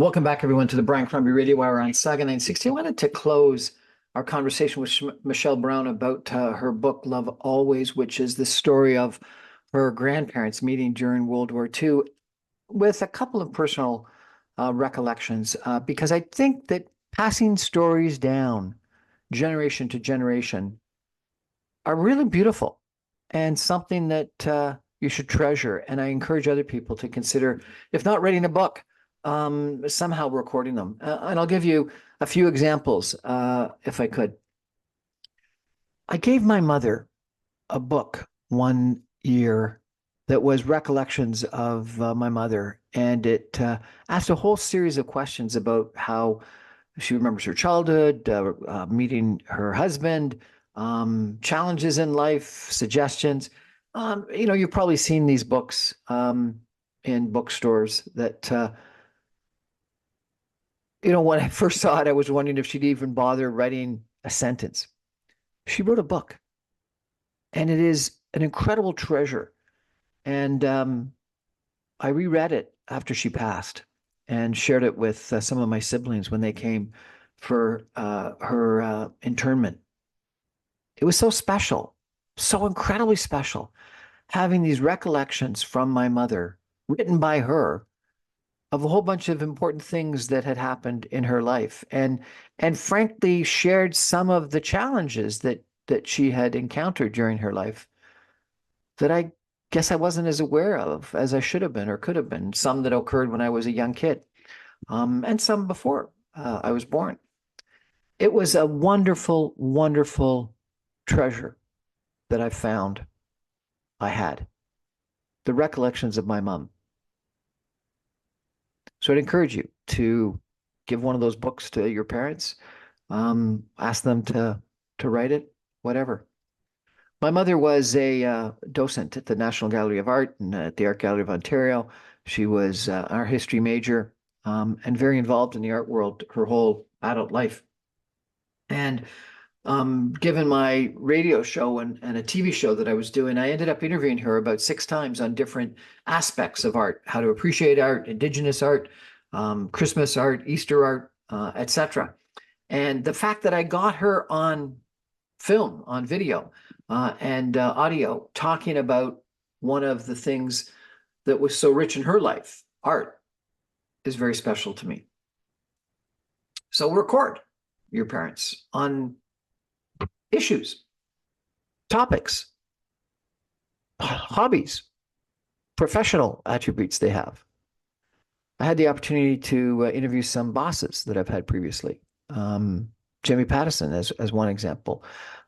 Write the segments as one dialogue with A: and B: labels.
A: Welcome back, everyone, to the Brian Crombie Radio Hour on Saga 960. I wanted to close our conversation with Michelle Brown about her book, Love Always, which is the story of her grandparents meeting during World War II with a couple of personal recollections, because I think that passing stories down generation to generation are really beautiful and something that you should treasure. And I encourage other people to consider, if not writing a book, somehow recording them. And I'll give you a few examples, if I could. I gave my mother a book one year that was recollections of my mother, and it asked a whole series of questions about how she remembers her childhood, meeting her husband, challenges in life, suggestions. You've probably seen these books in bookstores that when I first saw it, I was wondering if she'd even bother writing a sentence. She wrote a book, and it is an incredible treasure. And I reread it after she passed and shared it with some of my siblings when they came for her internment. It was so special, so incredibly special, having these recollections from my mother, written by her, of a whole bunch of important things that had happened in her life, and frankly shared some of the challenges that she had encountered during her life that I guess I wasn't as aware of as I should have been or could have been. Some that occurred when I was a young kid, and some before I was born. It was a wonderful, wonderful treasure that I found. I had the recollections of my mom. So I'd encourage you to give one of those books to your parents, ask them to write it, whatever. My mother was a docent at the National Gallery of Art and at the Art Gallery of Ontario. She was an art history major, and very involved in the art world her whole adult life. And given my radio show and a TV show that I was doing, I ended up interviewing her about 6 times on different aspects of art, how to appreciate art, Indigenous art, Christmas art, Easter art, etc. And the fact that I got her on film, on video, and audio, talking about one of the things that was so rich in her life, art, is very special to me. So record your parents on issues, topics, hobbies, professional attributes they have. I had the opportunity to interview some bosses that I've had previously. Jimmy Pattison as one example.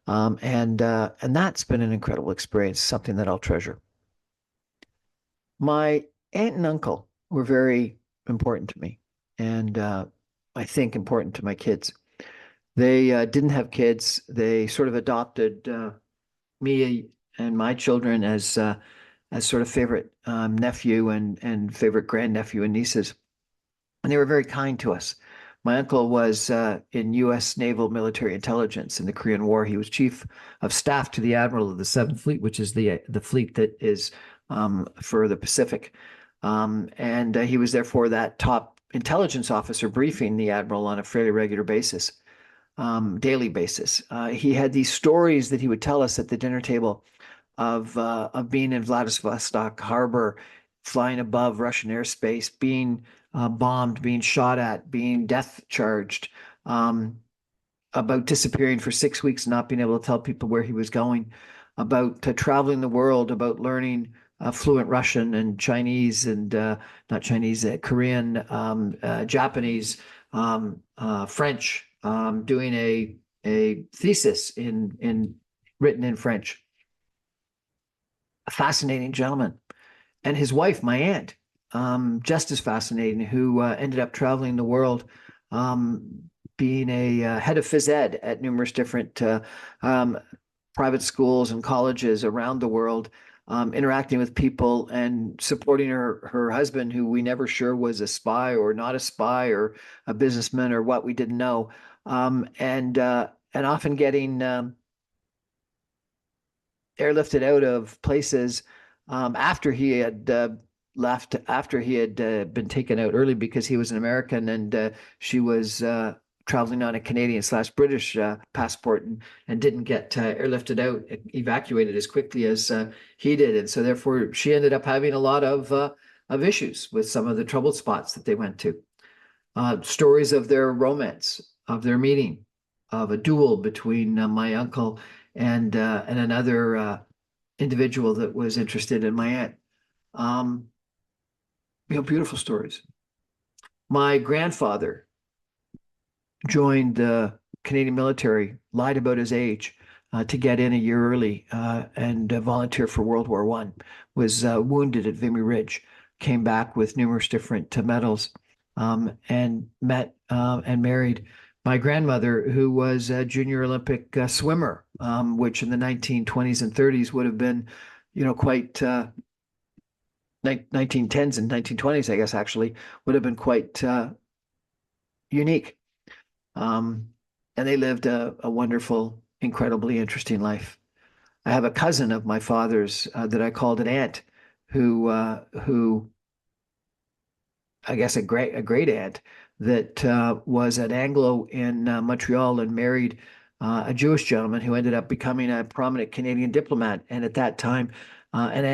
A: And that's been an incredible experience, something that I'll treasure. My aunt and uncle were very important to me, and I think important to my kids. They didn't have kids. They sort of adopted me and my children as sort of favorite nephew and favorite grandnephew and nieces. And they were very kind to us. My uncle was in U.S. Naval Military Intelligence in the Korean War. He was chief of staff to the Admiral of the Seventh Fleet, which is the fleet that is for the Pacific. And he was therefore that top intelligence officer briefing the Admiral on a fairly regular basis, daily basis. He had these stories that he would tell us at the dinner table of being in Vladivostok Harbor, flying above Russian airspace, being bombed, being shot at, being death charged, about disappearing for 6 weeks, not being able to tell people where he was going, about traveling the world, about learning fluent Russian and Chinese and not Chinese, Korean, Japanese, French, doing a thesis written in French. A fascinating gentleman. And his wife, my aunt, just as fascinating, who ended up traveling the world, being a head of phys ed at numerous different private schools and colleges around the world, interacting with people and supporting her husband, who we never sure was a spy or not a spy or a businessman or what, we didn't know, and often getting airlifted out of places after he had left after he had been taken out early because he was an American, and she was traveling on a Canadian/British passport, and didn't get airlifted out, evacuated as quickly as he did. And so therefore she ended up having a lot of issues with some of the troubled spots that they went to. Stories of their romance, of their meeting, of a duel between my uncle and another individual that was interested in my aunt. Um, Beautiful stories. My grandfather joined the Canadian military, lied about his age to get in a year early, and volunteer for World War I. Was wounded at Vimy Ridge, came back with numerous different medals, and met and married my grandmother, who was a junior Olympic swimmer, which in the 1920s and 30s would have been, quite 1910s and 1920s, I guess, actually would have been quite unique. And they lived a wonderful, incredibly interesting life. I have a cousin of my father's that I called an aunt, who I guess a great aunt that was an Anglo in Montreal and married a Jewish gentleman who ended up becoming a prominent Canadian diplomat. And at that time, an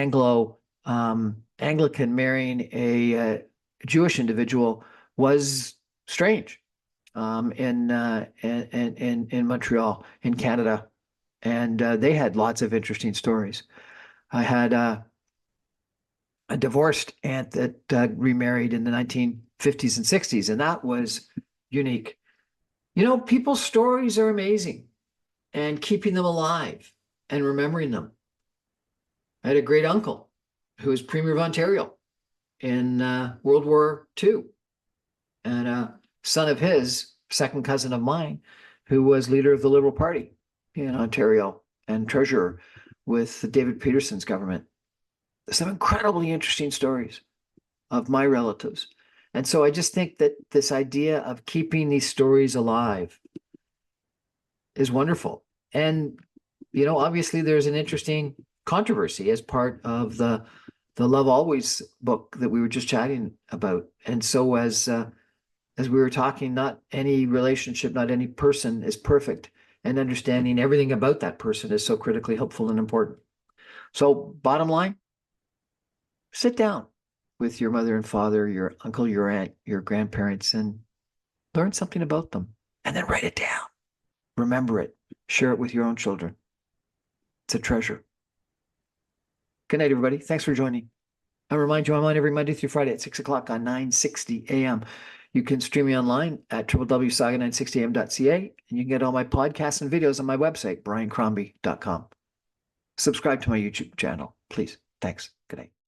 A: Anglican marrying a Jewish individual was strange, in Montreal, in Canada, and they had lots of interesting stories. I had a divorced aunt that remarried in the 1950s and 60s, and that was unique. People's stories are amazing, and keeping them alive and remembering them. I had a great uncle who was Premier of Ontario in World War II, and a son of his, second cousin of mine, who was leader of the Liberal Party in Ontario and treasurer with David Peterson's government. Some incredibly interesting stories of my relatives. And so I just think that this idea of keeping these stories alive is wonderful. And, obviously there's an interesting controversy as part of the Love Always book that we were just chatting about. And so as we were talking, not any relationship, not any person is perfect, and understanding everything about that person is so critically helpful and important. So bottom line, sit down with your mother and father, your uncle, your aunt, your grandparents, and learn something about them, and then write it down. Remember it. Share it with your own children. It's a treasure. Good night, everybody. Thanks for joining. I remind you, I'm on every Monday through Friday at 6 o'clock on 960 AM. You can stream me online at www.saga960am.ca, and you can get all my podcasts and videos on my website, briancrombie.com. Subscribe to my YouTube channel, please. Thanks. Good night.